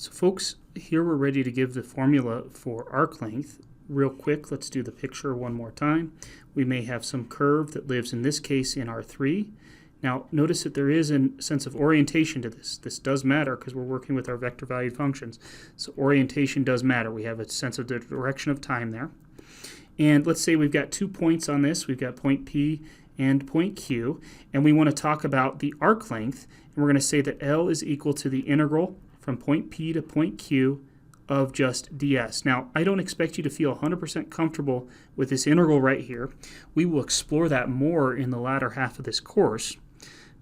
So folks, here we're ready to give the formula for arc length. Real quick, let's do the picture one more time. We may have some curve that lives in this case in R3. Now notice that there is a sense of orientation to this. This does matter because we're working with our vector valued functions. So orientation does matter. We have a sense of the direction of time there. And let's say we've got 2 points on this. We've got point P and point Q. And we want to talk about the arc length. And we're going to say that L is equal to the integral from point P to point Q of just ds. Now, I don't expect you to feel 100% comfortable with this integral right here. We will explore that more in the latter half of this course.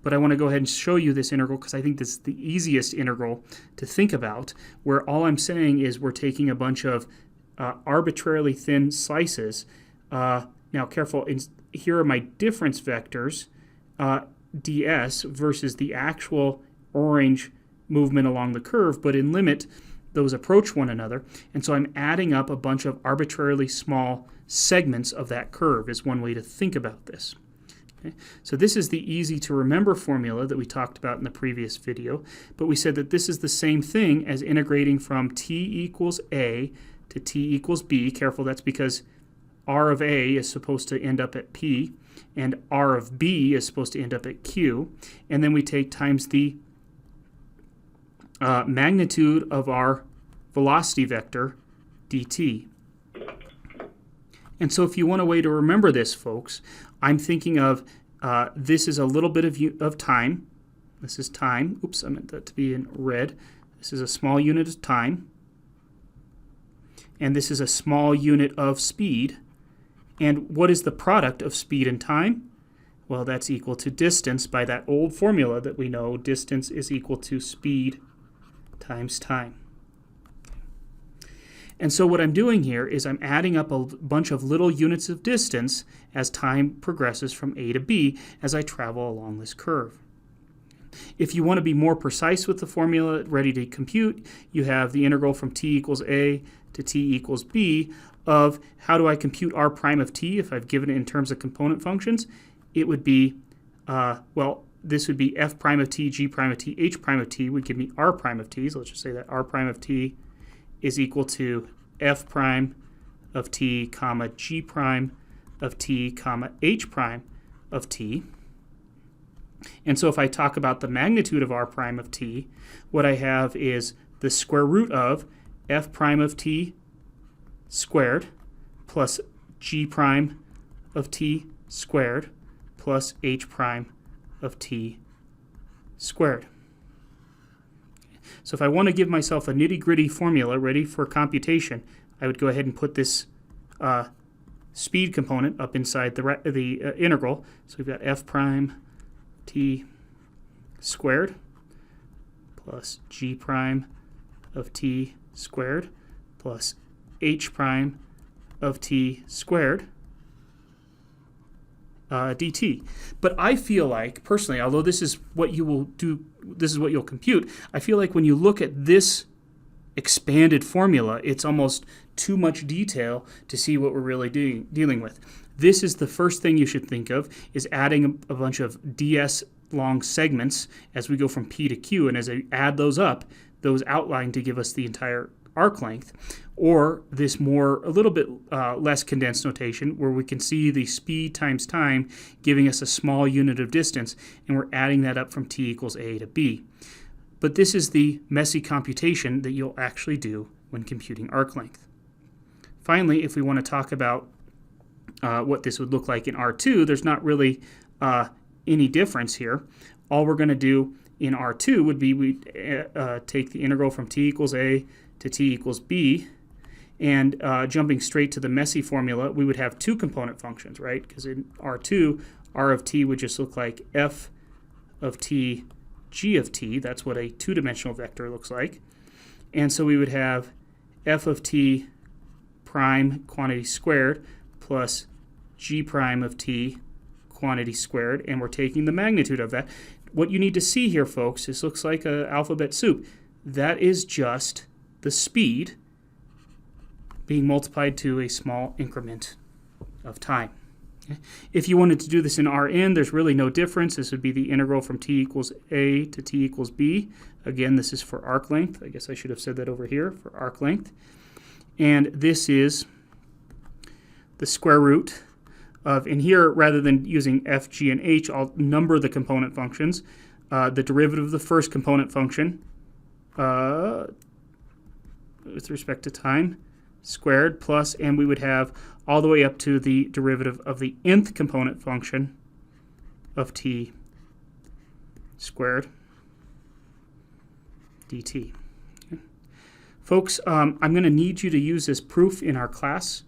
But I want to go ahead and show you this integral because I think this is the easiest integral to think about, where all I'm saying is we're taking a bunch of arbitrarily thin slices. Now, careful, here are my difference vectors, ds, versus the actual orange movement along the curve, but in limit, those approach one another, and so I'm adding up a bunch of arbitrarily small segments of that curve is one way to think about this. Okay? So this is the easy to remember formula that we talked about in the previous video, but we said that this is the same thing as integrating from t equals a to t equals b. Careful, that's because r of a is supposed to end up at p, and r of b is supposed to end up at q, and then we take times the magnitude of our velocity vector dt. And so if you want a way to remember this, folks, I'm thinking of this is a little bit of time. This is time. Oops, I meant that to be in red. This is a small unit of time. And this is a small unit of speed. And what is the product of speed and time? Well, that's equal to distance by that old formula that we know. Distance is equal to speed times time. And so what I'm doing here is I'm adding up a bunch of little units of distance as time progresses from A to B as I travel along this curve. If you want to be more precise with the formula ready to compute, you have the integral from t equals A to t equals B of how do I compute r prime of t if I've given it in terms of component functions. It would be, well, this would be f prime of t, g prime of t, h prime of t would give me r prime of t. So let's just say that r prime of t is equal to f prime of t, comma, g prime of t, comma, h prime of t. And so if I talk about the magnitude of r prime of t, what I have is the square root of f prime of t squared plus g prime of t squared plus h prime of t squared. So if I want to give myself a nitty-gritty formula ready for computation, I would go ahead and put this speed component up inside the integral. So we've got f prime t squared plus g prime of t squared plus h prime of t squared dt. But I feel like, personally, although this is what you will do, this is what you'll compute, I feel like when you look at this expanded formula, it's almost too much detail to see what we're really dealing with. This is the first thing you should think of, is adding a bunch of ds long segments as we go from P to Q, and as I add those up, those outline to give us the entire arc length, or this a little bit less condensed notation where we can see the speed times time giving us a small unit of distance, and we're adding that up from t equals a to b. But this is the messy computation that you'll actually do when computing arc length. Finally, if we want to talk about what this would look like in R2, there's not really any difference here. All we're going to do in R2 would be we take the integral from t equals a to t equals b, and jumping straight to the messy formula, we would have two component functions, right? Because in R2, r of t would just look like f of t, g of t. That's what a two-dimensional vector looks like. And so we would have f of t prime quantity squared plus g prime of t quantity squared, and we're taking the magnitude of that. What you need to see here, folks, this looks like an alphabet soup. That is just the speed being multiplied to a small increment of time. Okay. If you wanted to do this in Rn, there's really no difference. This would be the integral from t equals a to t equals b. Again, this is for arc length. I guess I should have said that over here for arc length. And this is the square root of, and here rather than using f, g, and h, I'll number the component functions. The derivative of the first component function with respect to time squared plus, and we would have all the way up to the derivative of the nth component function of t squared dt. Okay. Folks, I'm going to need you to use this proof in our class,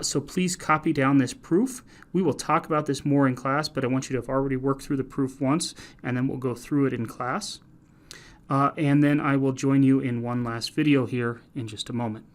so please copy down this proof. We will talk about this more in class, but I want you to have already worked through the proof once, and then we'll go through it in class. And then I will join you in one last video here in just a moment.